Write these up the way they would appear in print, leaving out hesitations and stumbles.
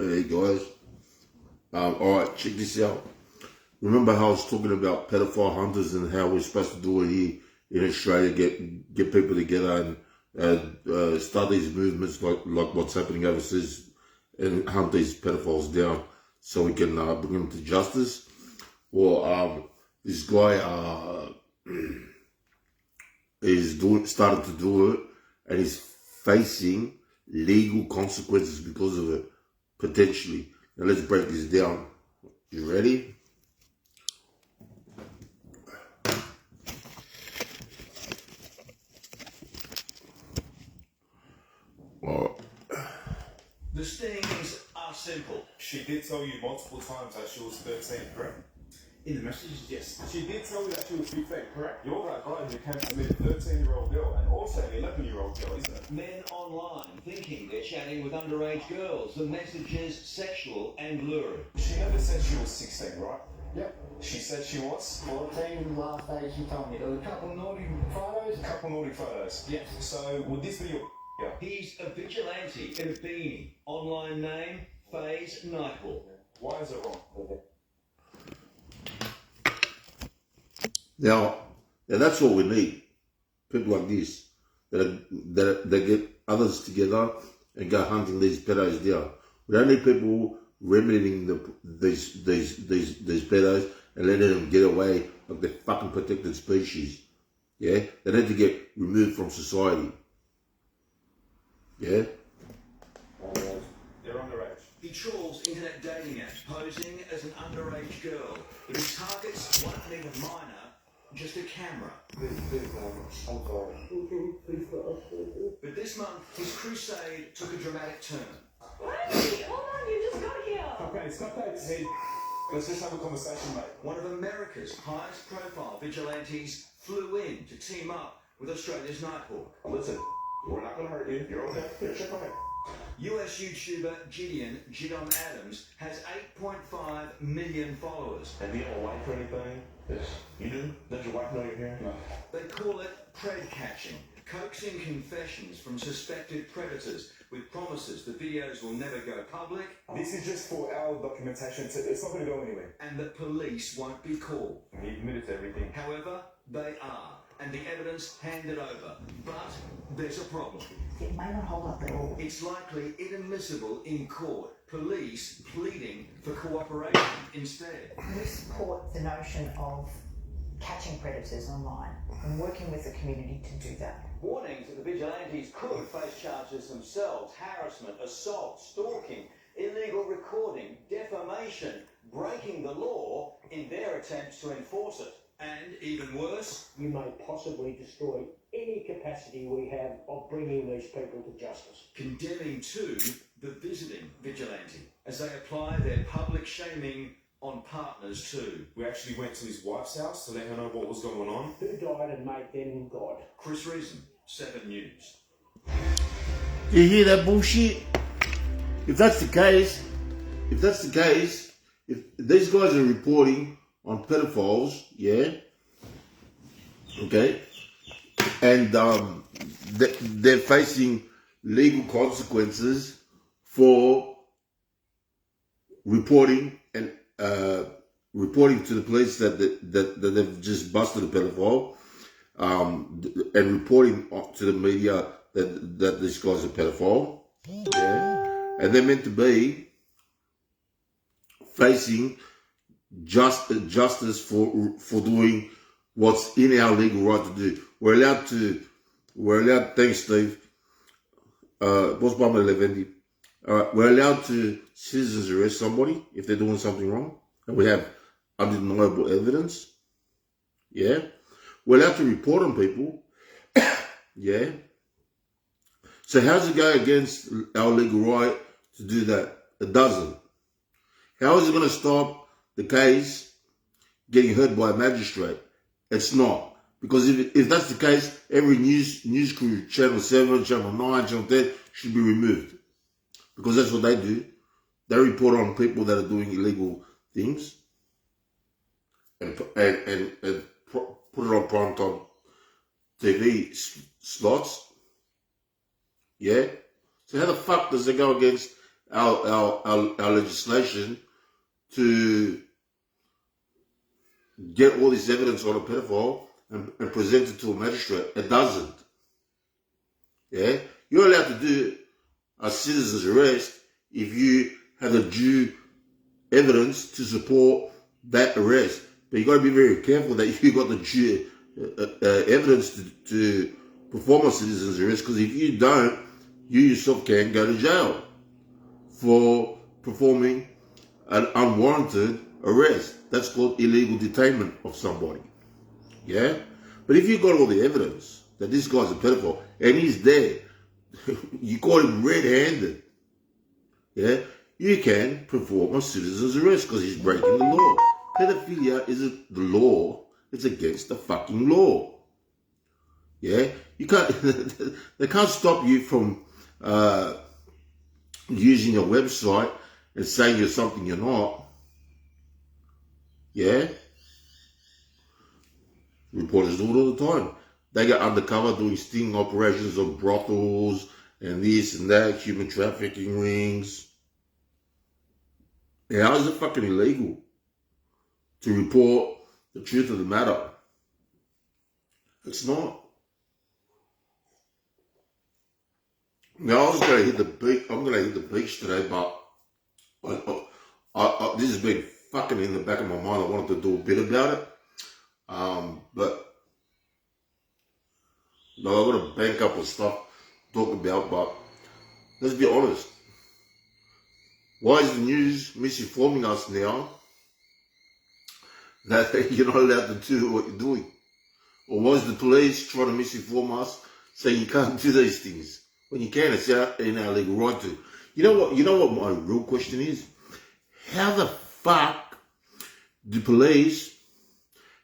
Hey guys, alright, check this out. Remember how I was talking about pedophile hunters and how we're supposed to do it here in Australia, get people together and start these movements like what's happening overseas and hunt these pedophiles down so we can bring them to justice? Well, this guy started to do it, and he's facing legal consequences because of it, potentially. Now let's break this down. You ready? Well, the stings are simple. She did tell you multiple times that she was 13, correct? In the messages, yes. She did tell you that she was 15, correct? You're that guy who came to meet a 13-year-old girl and also an 11-year-old girl, isn't it? Men online thinking they're chatting with underage girls. The messages sexual and lurid. She never said she was 16, right? Yep. She said she was? 14 last day she told me. There was a couple naughty photos. A couple naughty photos. Yes. So would this be your yeah? He's a vigilante in a beanie. Online name, Phase Nightwalk. Why is it wrong? now that's what we need. People like this that get others together and go hunting these pedos down. We don't need people remedying these pedos and letting them get away like they're fucking protected species. Yeah, they need to get removed from society. Yeah. They're underage. He trawls internet dating apps, posing as an underage girl, but he targets one not even minor, just a camera. I'm sorry. But this month, his crusade took a dramatic turn. Wait, hold on, you just got here. Okay, stop that. Hey, let's just have a conversation, mate. One of America's highest profile vigilantes flew in to team up with Australia's Nighthawk. Listen, we're not gonna hurt you. You're okay. You're okay. US YouTuber Jidon Adams has 8.5 million followers. And you have a wife or anything? Yes. You do? Does your wife know you're here? No. They call it pred catching, coaxing confessions from suspected predators with promises the videos will never go public. This is just for our documentation. It's not going to go anywhere. And that police won't be called. He admitted to everything. However, they are, and the evidence handed over. But there's a problem. It may not hold up at all. It's likely inadmissible in court. Police pleading for cooperation instead. We support the notion of catching predators online and working with the community to do that. Warnings that the vigilantes could face charges themselves: harassment, assault, stalking, illegal recording, defamation, breaking the law in their attempts to enforce it. And even worse, you may possibly destroy any capacity we have of bringing these people to justice. condemning too the visiting vigilante as they apply their public shaming on partners too. We actually went to his wife's house to let her know what was going on. Who died and made them God? Chris Reason, 7 News. You hear that bullshit? If that's the case, if these guys are reporting on pedophiles, yeah, okay, and they're facing legal consequences for reporting and reporting to the police that they've just busted a pedophile, and reporting to the media that this guy's a pedophile, yeah, and they're meant to be facing justice for doing what's in our legal right to do. We're allowed. Thanks, Steve. What's Bama Levendi? We're allowed to citizens arrest somebody if they're doing something wrong, and we have undeniable evidence. Yeah, we're allowed to report on people. Yeah. So how's it go against our legal right to do that? It doesn't. How is it going to stop the case getting heard by a magistrate? It's not. Because if that's the case, every news crew, Channel 7, Channel 9, Channel 10, should be removed. Because that's what they do. They report on people that are doing illegal things and put it on primetime TV slots. Yeah? So how the fuck does it go against our legislation to get all this evidence on a pedophile and present it to a magistrate. It doesn't. Yeah? You're allowed to do a citizen's arrest if you have the due evidence to support that arrest. But you got to be very careful that you got the due evidence to perform a citizen's arrest, because if you don't, you yourself can go to jail for performing an unwarranted arrest. That's called illegal detainment of somebody. Yeah? But if you got all the evidence that this guy's a pedophile and he's there, you caught him red-handed, yeah, you can perform a citizen's arrest because he's breaking the law. Pedophilia isn't the law, it's against the fucking law. Yeah? You can't, they can't stop you from using a website and saying you're something you're not. Yeah? Reporters do it all the time. They get undercover doing sting operations on brothels and this and that, human trafficking rings. Yeah, how is it fucking illegal to report the truth of the matter? It's not. Now, I was going to hit the beach. I'm going to hit the beach today, but this has been fucking in the back of my mind. I wanted to do a bit about it. But no, I've got a bank up of stuff to talk about, but let's be honest. Why is the news misinforming us now that you're not allowed to do what you're doing? Or why is the police trying to misinform us saying you can't do these things? When you can, it's in our legal right to. You know what my real question is? How the fuck do police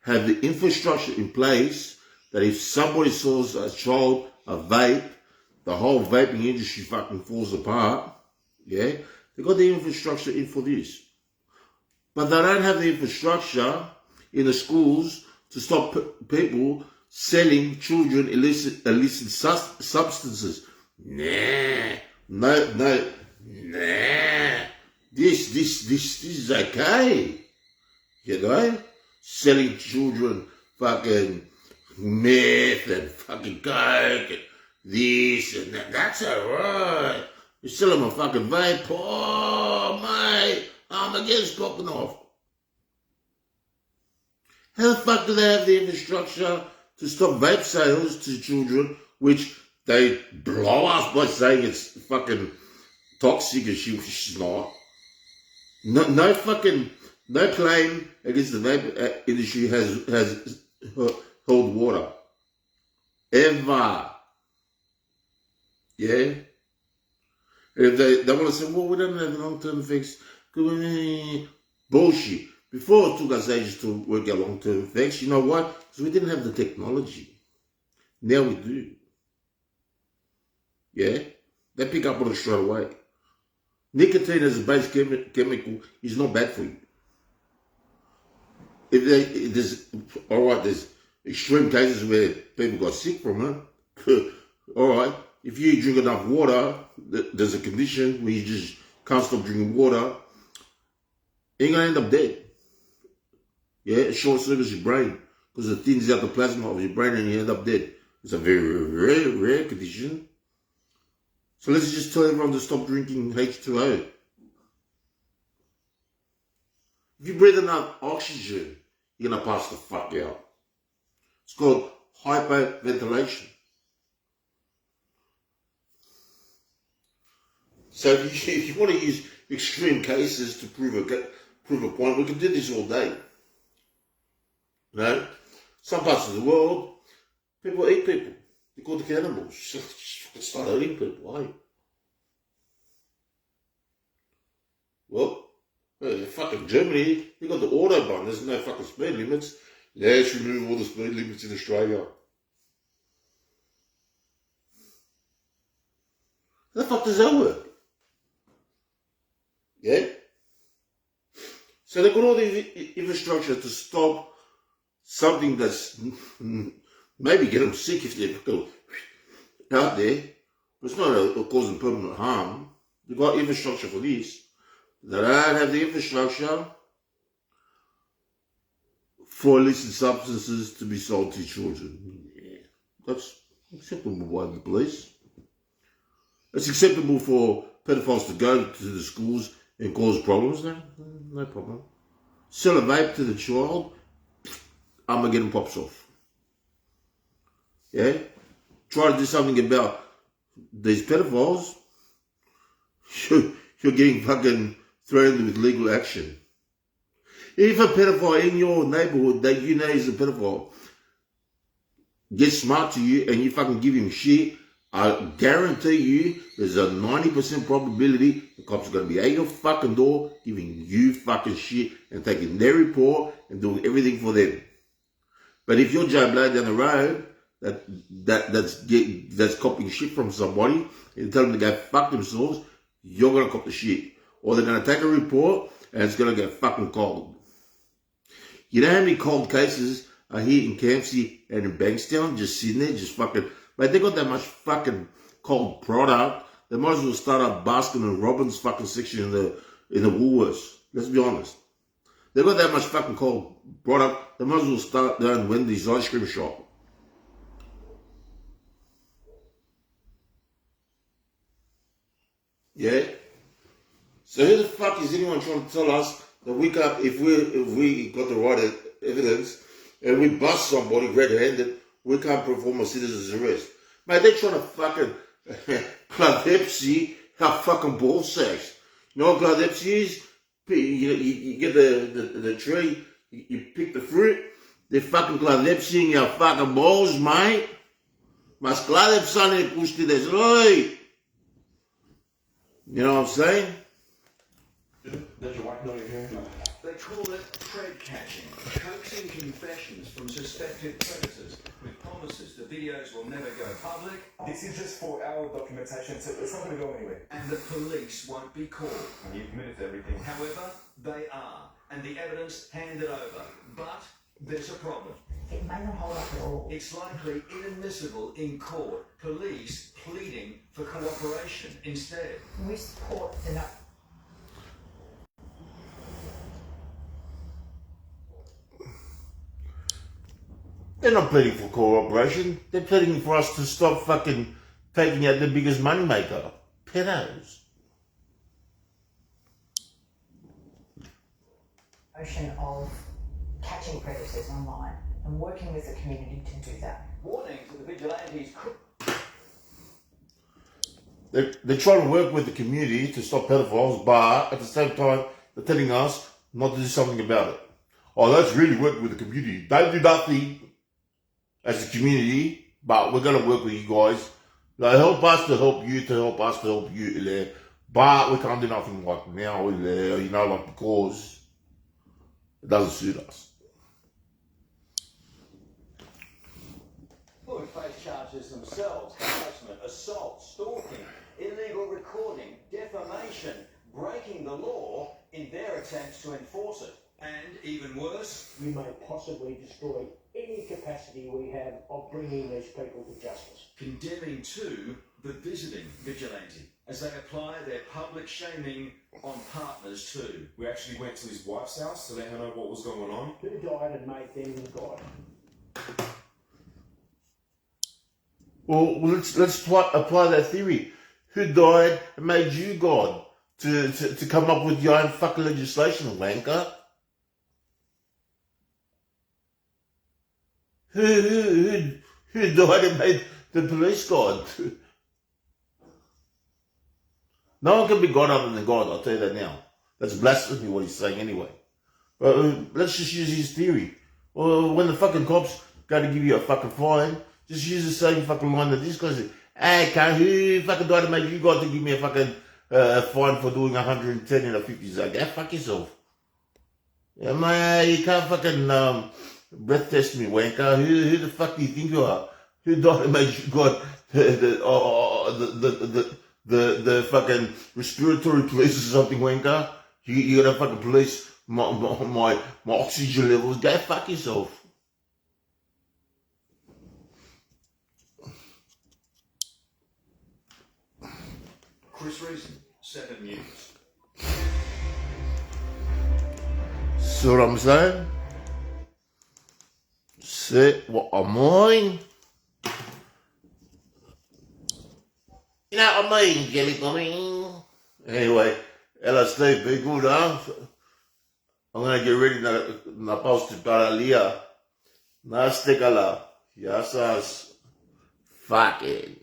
have the infrastructure in place that if somebody sells a child a vape, the whole vaping industry fucking falls apart? Yeah? They got the infrastructure in for this. But they don't have the infrastructure in the schools to stop people selling children illicit substances. No. This is okay. You know? Selling children fucking meth and fucking coke and this and that. That's alright. You sell them a fucking vape. Oh, mate, I'm against popping off. How the fuck do they have the infrastructure to stop vape sales to children, which they blow us by saying it's fucking toxic and shit, which is not? No claim against the vape industry has held water. Ever. Yeah? If they want to say, well, we don't have long-term effects. Bullshit. Before it took us ages to work out long-term effects, you know what? Because we didn't have the technology. Now we do. Yeah? They pick up on it straight away. Nicotine as a base chemical is not bad for you. There's extreme cases where people got sick from it. Alright, if you drink enough water, there's a condition where you just can't stop drinking water, you're going to end up dead. Yeah, it short circuits your brain because it thins out the plasma of your brain and you end up dead. It's a very rare condition. So let's just tell everyone to stop drinking H2O. If you breathe enough oxygen, you're going to pass the fuck out. It's called hyperventilation. So if you want to use extreme cases to prove a point, we can do this all day. You know, some parts of the world, people eat people. They're called the cannibals. Start eating people, eh? Well, fucking Germany, you got the Autobahn, there's no fucking speed limits. Let's remove all the speed limits in Australia. How the fuck does that work? Yeah? So they've got all the infrastructure to stop something that's maybe get them sick if they go out there, but it's not causing permanent harm. They got infrastructure for this. They don't have the infrastructure for illicit substances to be sold to children. Yeah, that's acceptable by the police. It's acceptable for pedophiles to go to the schools and cause problems. No problem. Sell a vape to the child, Armageddon pops off. Yeah? Try to do something about these pedophiles, you're getting fucking threatened with legal action. If a pedophile in your neighborhood that you know is a pedophile gets smart to you and you fucking give him shit, I guarantee you there's a 90% probability the cops are going to be at your fucking door giving you fucking shit and taking their report and doing everything for them. But if you're Joe Blow down the road that's copying shit from somebody and tell them to go fuck themselves, you're going to cop the shit. Or they're going to take a report and it's going to go fucking cold. You know how many cold cases are here in Campsie and in Bankstown, just sitting there, just fucking... But they got that much fucking cold product, they might as well start up Baskin and Robbins fucking section in the Woolworths. Let's be honest. They got that much fucking cold product, they might as well start their own Wendy's ice cream shop. Yeah? So who the fuck is anyone trying to tell us that we can't, if we got the right evidence and we bust somebody red-handed, we can't perform a citizen's arrest? Mate, they're trying to fucking cladepsy our fucking ball sacks. You know what cladepsy is? You get the tree, you pick the fruit, they're fucking cladepsying our fucking balls, mate. Mas cladepsane pusti des loy. You know what I'm saying? There's your wife not here. They call it thread catching, coaxing confessions from suspected predators with promises the videos will never go public. This is just for our documentation, so it's not going to go anywhere. And the police won't be caught. And you've admitted to everything. However, they are, and the evidence handed over. But there's a problem. It may not hold up at all. It's likely inadmissible in court. Police pleading for cooperation instead. We support the no. They're not pleading for cooperation. They're pleading for us to stop fucking taking out the biggest moneymaker. Pedos. Notion of catching predators online and working with the community to do that. Warning to the vigilantes could... They're trying to work with the community to stop pedophiles, but at the same time, they're telling us not to do something about it. Oh, let's really work with the community. Don't do nothing as a community, but we're going to work with you guys. Like, help us to help you, to help us to help you. But we can't do nothing like now, you know, like because it doesn't suit us. Who face charges themselves, harassment, assault, stalking, illegal recording, defamation, breaking the law in their attempts to enforce it. And even worse, We may possibly destroy any capacity we have of bringing these people to justice. condemning too the visiting vigilante as they apply their public shaming on partners too. We actually went to his wife's house to let her know what was going on. Who died and made them God? Well, let's apply that theory. Who died and made you God to come up with your own fucking legislation, wanker? Who died and made the police God? No one can be God other than God, I'll tell you that now. That's blasphemy what he's saying anyway. But let's just use his theory. Well, when the fucking cops go to give you a fucking fine, just use the same fucking line that this guy said. Hey, who fucking died and made you God to give me a fucking fine for doing 110 in a 50 zone? Go fuck yourself. Yeah, man, you can't fucking breath test me, wanker. Who the fuck do you think you are? Who died and made you God? The fucking respiratory police or something, wanker. You gotta fucking police my oxygen levels. Go fuck yourself. Chris Reason, 7 News. See what I'm saying? See what I'm saying? You know what I mean, Jimmy Bunny? Anyway, LSD, be good, huh? I'm gonna get ready na post para Lia. Na stikala. Yes, fuck it.